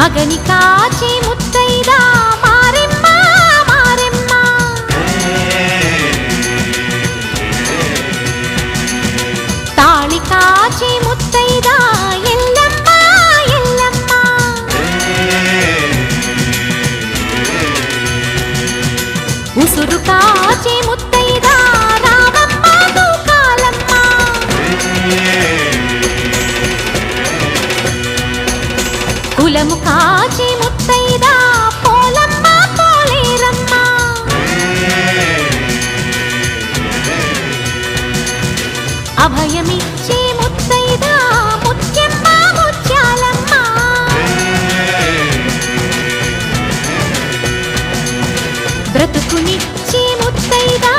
మగని కాచి ముత్తైదా మారెమ్మ మారెమ్మ తాళి కాచి ముత్తైదా ఎల్లమ్మ ఎల్లమ్మ ఉసురు కాచి ముత్తైదా రామమ్మ తూకాలమ్మ కులము కాచి ముత్తైదా పోలమ్మ పోలేరమ్మ అభయమిచ్చే ముత్తైదా ముత్యమ్మ ముత్యాలమ్మ బ్రతుకునిచ్చే ముత్తైదా